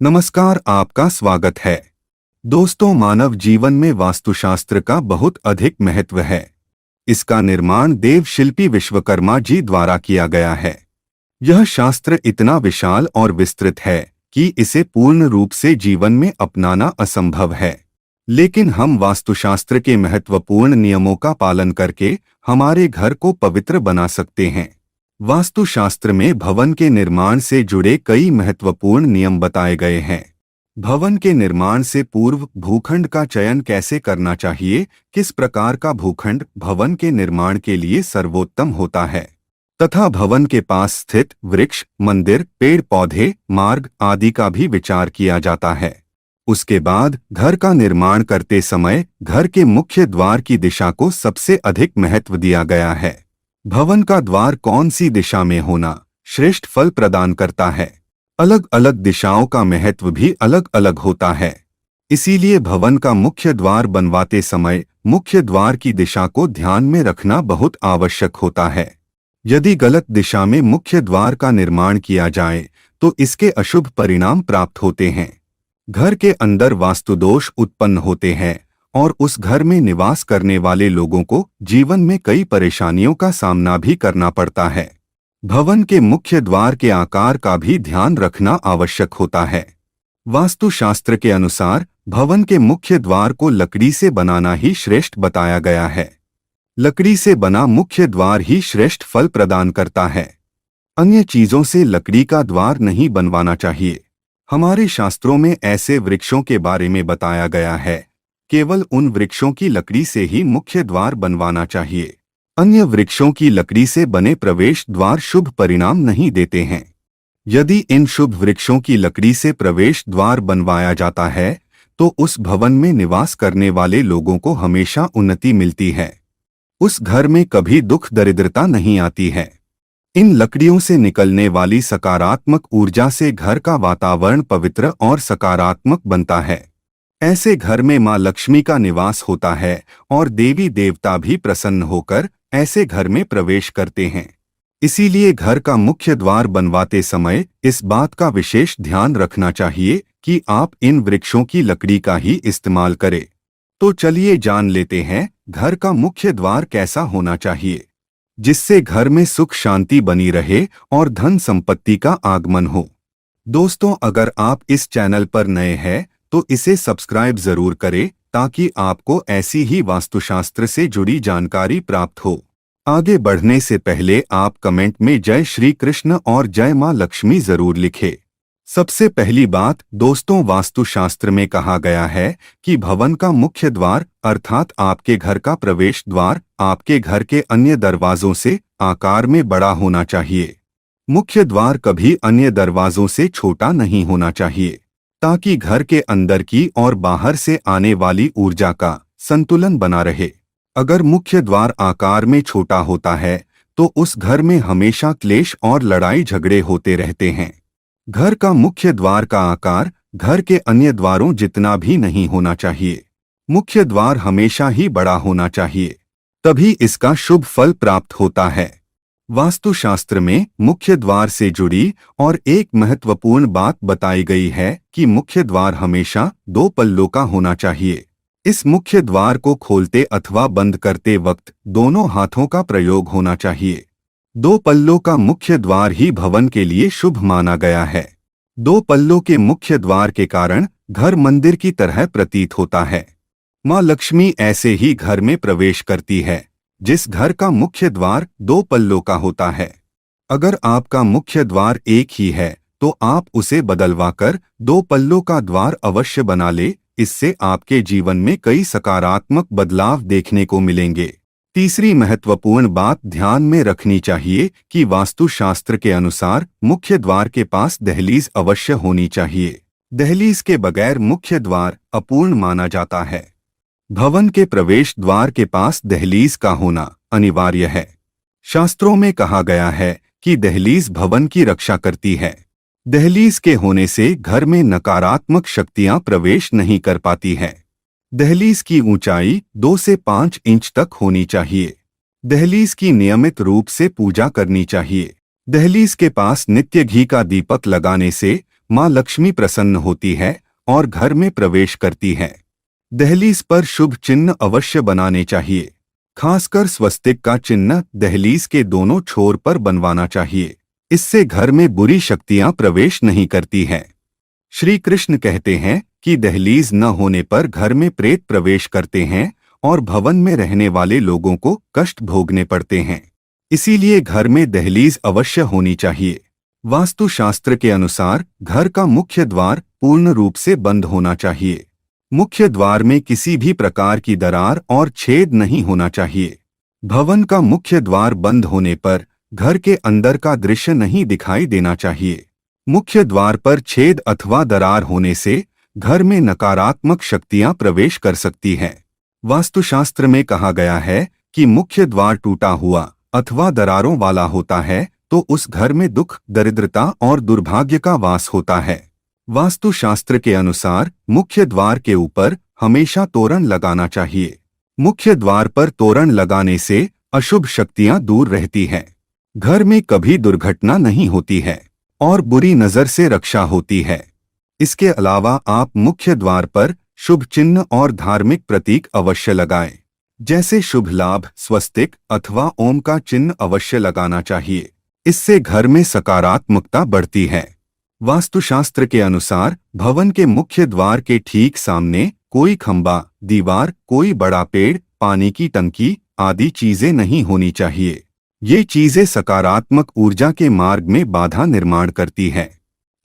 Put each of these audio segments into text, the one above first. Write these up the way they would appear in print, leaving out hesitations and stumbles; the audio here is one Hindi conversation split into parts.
नमस्कार, आपका स्वागत है। दोस्तों, मानव जीवन में वास्तुशास्त्र का बहुत अधिक महत्व है। इसका निर्माण देव शिल्पी विश्वकर्मा जी द्वारा किया गया है। यह शास्त्र इतना विशाल और विस्तृत है कि इसे पूर्ण रूप से जीवन में अपनाना असंभव है। लेकिन हम वास्तुशास्त्र के महत्वपूर्ण नियमों का पालन करके हमारे घर को पवित्र बना सकते हैं। वास्तुशास्त्र में भवन के निर्माण से जुड़े कई महत्वपूर्ण नियम बताए गए हैं। भवन के निर्माण से पूर्व भूखंड का चयन कैसे करना चाहिए, किस प्रकार का भूखंड भवन के निर्माण के लिए सर्वोत्तम होता है, तथा भवन के पास स्थित वृक्ष, मंदिर, पेड़ पौधे, मार्ग आदि का भी विचार किया जाता है। उसके बाद घर का निर्माण करते समय घर के मुख्य द्वार की दिशा को सबसे अधिक महत्व दिया गया है। भवन का द्वार कौन सी दिशा में होना श्रेष्ठ फल प्रदान करता है। अलग अलग दिशाओं का महत्व भी अलग अलग होता है। इसीलिए भवन का मुख्य द्वार बनवाते समय मुख्य द्वार की दिशा को ध्यान में रखना बहुत आवश्यक होता है। यदि गलत दिशा में मुख्य द्वार का निर्माण किया जाए तो इसके अशुभ परिणाम प्राप्त होते हैं। घर के अंदर वास्तु दोष उत्पन्न होते हैं और उस घर में निवास करने वाले लोगों को जीवन में कई परेशानियों का सामना भी करना पड़ता है। भवन के मुख्य द्वार के आकार का भी ध्यान रखना आवश्यक होता है। वास्तुशास्त्र के अनुसार भवन के मुख्य द्वार को लकड़ी से बनाना ही श्रेष्ठ बताया गया है। लकड़ी से बना मुख्य द्वार ही श्रेष्ठ फल प्रदान करता है। अन्य चीजों से लकड़ी का द्वार नहीं बनवाना चाहिए। हमारे शास्त्रों में ऐसे वृक्षों के बारे में बताया गया है, केवल उन वृक्षों की लकड़ी से ही मुख्य द्वार बनवाना चाहिए। अन्य वृक्षों की लकड़ी से बने प्रवेश द्वार शुभ परिणाम नहीं देते हैं। यदि इन शुभ वृक्षों की लकड़ी से प्रवेश द्वार बनवाया जाता है तो उस भवन में निवास करने वाले लोगों को हमेशा उन्नति मिलती है। उस घर में कभी दुख दरिद्रता नहीं आती है। इन लकड़ियों से निकलने वाली सकारात्मक ऊर्जा से घर का वातावरण पवित्र और सकारात्मक बनता है। ऐसे घर में मां लक्ष्मी का निवास होता है और देवी देवता भी प्रसन्न होकर ऐसे घर में प्रवेश करते हैं। इसीलिए घर का मुख्य द्वार बनवाते समय इस बात का विशेष ध्यान रखना चाहिए कि आप इन वृक्षों की लकड़ी का ही इस्तेमाल करें। तो चलिए जान लेते हैं घर का मुख्य द्वार कैसा होना चाहिए, जिससे घर में सुख शांति बनी रहे और धन संपत्ति का आगमन हो। दोस्तों, अगर आप इस चैनल पर नए हैं तो इसे सब्सक्राइब जरूर करें ताकि आपको ऐसी ही वास्तुशास्त्र से जुड़ी जानकारी प्राप्त हो। आगे बढ़ने से पहले आप कमेंट में जय श्री कृष्ण और जय मां लक्ष्मी जरूर लिखें। सबसे पहली बात दोस्तों, वास्तुशास्त्र में कहा गया है कि भवन का मुख्य द्वार अर्थात आपके घर का प्रवेश द्वार आपके घर के अन्य दरवाजों से आकार में बड़ा होना चाहिए। मुख्य द्वार कभी अन्य दरवाजों से छोटा नहीं होना चाहिए, ताकि घर के अंदर की और बाहर से आने वाली ऊर्जा का संतुलन बना रहे। अगर मुख्य द्वार आकार में छोटा होता है तो उस घर में हमेशा क्लेश और लड़ाई झगड़े होते रहते हैं। घर का मुख्य द्वार का आकार घर के अन्य द्वारों जितना भी नहीं होना चाहिए। मुख्य द्वार हमेशा ही बड़ा होना चाहिए, तभी इसका शुभ फल प्राप्त होता है। वास्तुशास्त्र में मुख्य द्वार से जुड़ी और एक महत्वपूर्ण बात बताई गई है कि मुख्य द्वार हमेशा 2 पल्लों का होना चाहिए। इस मुख्य द्वार को खोलते अथवा बंद करते वक्त दोनों हाथों का प्रयोग होना चाहिए। 2 पल्लों का मुख्य द्वार ही भवन के लिए शुभ माना गया है। 2 पल्लों के मुख्य द्वार के कारण घर मंदिर की तरह प्रतीत होता है। मां लक्ष्मी ऐसे ही घर में प्रवेश करती है जिस घर का मुख्य द्वार 2 पल्लों का होता है। अगर आपका मुख्य द्वार एक ही है तो आप उसे बदलवाकर 2 पल्लों का द्वार अवश्य बना ले। इससे आपके जीवन में कई सकारात्मक बदलाव देखने को मिलेंगे। तीसरी महत्वपूर्ण बात ध्यान में रखनी चाहिए कि वास्तुशास्त्र के अनुसार मुख्य द्वार के पास दहलीज अवश्य होनी चाहिए। दहलीज के बगैर मुख्य द्वार अपूर्ण माना जाता है। भवन के प्रवेश द्वार के पास दहलीज का होना अनिवार्य है। शास्त्रों में कहा गया है कि दहलीज भवन की रक्षा करती है। दहलीज के होने से घर में नकारात्मक शक्तियां प्रवेश नहीं कर पाती हैं। दहलीज की ऊंचाई 2 से 5 इंच तक होनी चाहिए। दहलीज की नियमित रूप से पूजा करनी चाहिए। दहलीज के पास नित्य घी का दीपक लगाने से माँ लक्ष्मी प्रसन्न होती है और घर में प्रवेश करती है। दहलीज पर शुभ चिन्ह अवश्य बनाने चाहिए। खासकर स्वस्तिक का चिन्ह दहलीज के दोनों छोर पर बनवाना चाहिए। इससे घर में बुरी शक्तियां प्रवेश नहीं करती हैं। श्री कृष्ण कहते हैं कि दहलीज न होने पर घर में प्रेत प्रवेश करते हैं और भवन में रहने वाले लोगों को कष्ट भोगने पड़ते हैं। इसीलिए घर में दहलीज अवश्य होनी चाहिए। वास्तुशास्त्र के अनुसार घर का मुख्य द्वार पूर्ण रूप से बंद होना चाहिए। मुख्य द्वार में किसी भी प्रकार की दरार और छेद नहीं होना चाहिए। भवन का मुख्य द्वार बंद होने पर घर के अंदर का दृश्य नहीं दिखाई देना चाहिए। मुख्य द्वार पर छेद अथवा दरार होने से घर में नकारात्मक शक्तियां प्रवेश कर सकती हैं। वास्तुशास्त्र में कहा गया है कि मुख्य द्वार टूटा हुआ अथवा दरारों वाला होता है तो उस घर में दुख, दरिद्रता और दुर्भाग्य का वास होता है। वास्तुशास्त्र के अनुसार मुख्य द्वार के ऊपर हमेशा तोरण लगाना चाहिए। मुख्य द्वार पर तोरण लगाने से अशुभ शक्तियां दूर रहती हैं। घर में कभी दुर्घटना नहीं होती है और बुरी नजर से रक्षा होती है। इसके अलावा आप मुख्य द्वार पर शुभ चिन्ह और धार्मिक प्रतीक अवश्य लगाएं। जैसे शुभ लाभ, स्वस्तिक अथवा ओम का चिन्ह अवश्य लगाना चाहिए। इससे घर में सकारात्मकता बढ़ती है। वास्तुशास्त्र के अनुसार भवन के मुख्य द्वार के ठीक सामने कोई खंबा, दीवार, कोई बड़ा पेड़, पानी की टंकी आदि चीजें नहीं होनी चाहिए। ये चीजें सकारात्मक ऊर्जा के मार्ग में बाधा निर्माण करती है।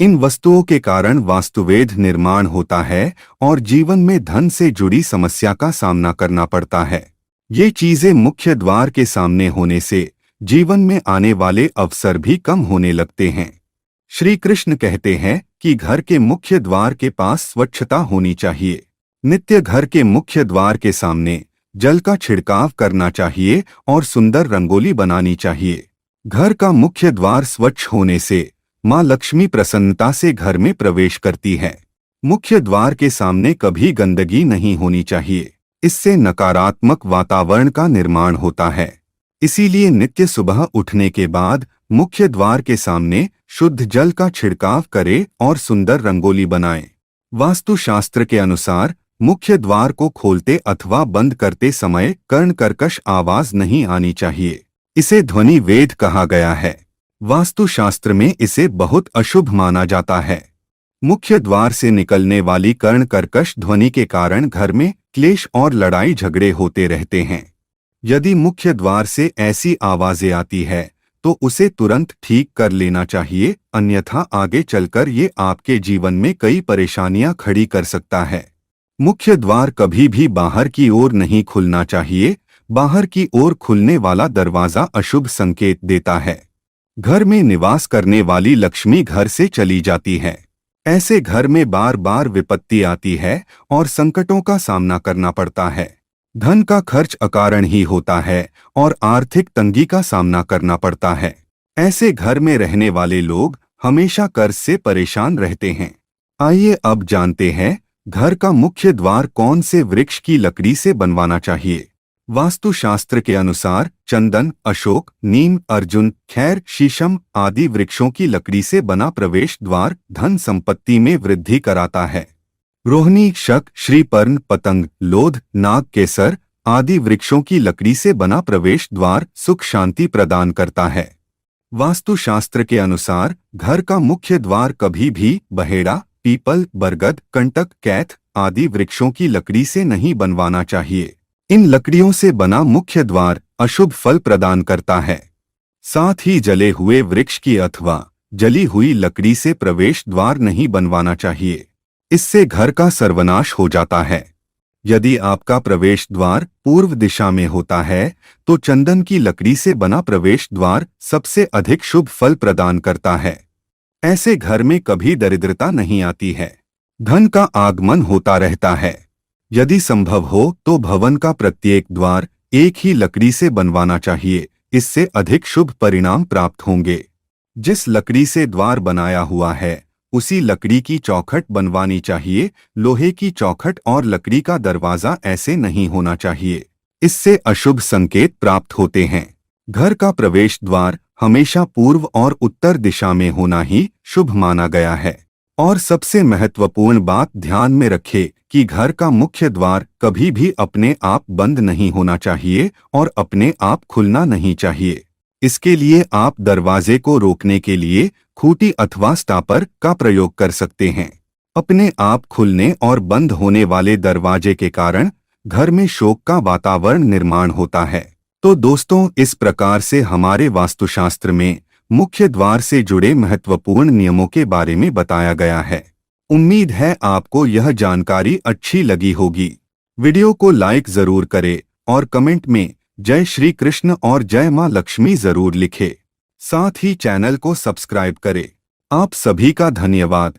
इन वस्तुओं के कारण वास्तुवेध निर्माण होता है और जीवन में धन से जुड़ी समस्या का सामना करना पड़ता है। ये चीजें मुख्य द्वार के सामने होने से जीवन में आने वाले अवसर भी कम होने लगते हैं। श्री कृष्ण कहते हैं कि घर के मुख्य द्वार के पास स्वच्छता होनी चाहिए। नित्य घर के मुख्य द्वार के सामने जल का छिड़काव करना चाहिए और सुंदर रंगोली बनानी चाहिए। घर का मुख्य द्वार स्वच्छ होने से माँ लक्ष्मी प्रसन्नता से घर में प्रवेश करती है। मुख्य द्वार के सामने कभी गंदगी नहीं होनी चाहिए। इससे नकारात्मक वातावरण का निर्माण होता है। इसीलिए नित्य सुबह उठने के बाद मुख्य द्वार के सामने शुद्ध जल का छिड़काव करें और सुंदर रंगोली बनाएं। वास्तुशास्त्र के अनुसार मुख्य द्वार को खोलते अथवा बंद करते समय कर्ण कर्कश आवाज नहीं आनी चाहिए। इसे ध्वनि वेद कहा गया है। वास्तुशास्त्र में इसे बहुत अशुभ माना जाता है। मुख्य द्वार से निकलने वाली कर्ण कर्कश ध्वनि के कारण घर में क्लेश और लड़ाई झगड़े होते रहते हैं। यदि मुख्य द्वार से ऐसी आवाजें आती है तो उसे तुरंत ठीक कर लेना चाहिए, अन्यथा आगे चलकर ये आपके जीवन में कई परेशानियां खड़ी कर सकता है। मुख्य द्वार कभी भी बाहर की ओर नहीं खुलना चाहिए। बाहर की ओर खुलने वाला दरवाजा अशुभ संकेत देता है। घर में निवास करने वाली लक्ष्मी घर से चली जाती है। ऐसे घर में बार बार विपत्ति आती है और संकटों का सामना करना पड़ता है। धन का खर्च अकारण ही होता है और आर्थिक तंगी का सामना करना पड़ता है। ऐसे घर में रहने वाले लोग हमेशा कर्ज से परेशान रहते हैं। आइए अब जानते हैं घर का मुख्य द्वार कौन से वृक्ष की लकड़ी से बनवाना चाहिए। वास्तुशास्त्र के अनुसार चंदन, अशोक, नीम, अर्जुन, खैर, शीशम आदि वृक्षों की लकड़ी से बना प्रवेश द्वार धन संपत्ति में वृद्धि कराता है। रोहिणी, शक, श्रीपर्ण, पतंग, लोध, नाग, केसर आदि वृक्षों की लकड़ी से बना प्रवेश द्वार सुख शांति प्रदान करता है। वास्तुशास्त्र के अनुसार घर का मुख्य द्वार कभी भी बहेड़ा, पीपल, बरगद, कंटक, कैथ आदि वृक्षों की लकड़ी से नहीं बनवाना चाहिए। इन लकड़ियों से बना मुख्य द्वार अशुभ फल प्रदान करता है। साथ ही जले हुए वृक्ष की अथवा जली हुई लकड़ी से प्रवेश द्वार नहीं बनवाना चाहिए। इससे घर का सर्वनाश हो जाता है। यदि आपका प्रवेश द्वार पूर्व दिशा में होता है तो चंदन की लकड़ी से बना प्रवेश द्वार सबसे अधिक शुभ फल प्रदान करता है। ऐसे घर में कभी दरिद्रता नहीं आती है। धन का आगमन होता रहता है। यदि संभव हो तो भवन का प्रत्येक द्वार एक ही लकड़ी से बनवाना चाहिए। इससे अधिक शुभ परिणाम प्राप्त होंगे। जिस लकड़ी से द्वार बनाया हुआ है उसी लकड़ी की चौखट बनवानी चाहिए। लोहे की चौखट और लकड़ी का दरवाजा ऐसे नहीं होना चाहिए। इससे अशुभ संकेत प्राप्त होते हैं। घर का प्रवेश द्वार हमेशा पूर्व और उत्तर दिशा में होना ही शुभ माना गया है और सबसे महत्वपूर्ण बात ध्यान में रखें कि घर का मुख्य द्वार कभी भी अपने आप बंद नहीं होना चाहिए और अपने आप खुलना नहीं चाहिए। इसके लिए आप दरवाजे को रोकने के लिए खूंटी अथवा स्टॉपर का प्रयोग कर सकते हैं। अपने आप खुलने और बंद होने वाले दरवाजे के कारण घर में शोक का वातावरण निर्माण होता है। तो दोस्तों, इस प्रकार से हमारे वास्तुशास्त्र में मुख्य द्वार से जुड़े महत्वपूर्ण नियमों के बारे में बताया गया है। उम्मीद है आपको यह जानकारी अच्छी लगी होगी। वीडियो को लाइक जरूर करें और कमेंट में जय श्री कृष्ण और जय मां लक्ष्मी जरूर लिखें। साथ ही चैनल को सब्सक्राइब करें। आप सभी का धन्यवाद।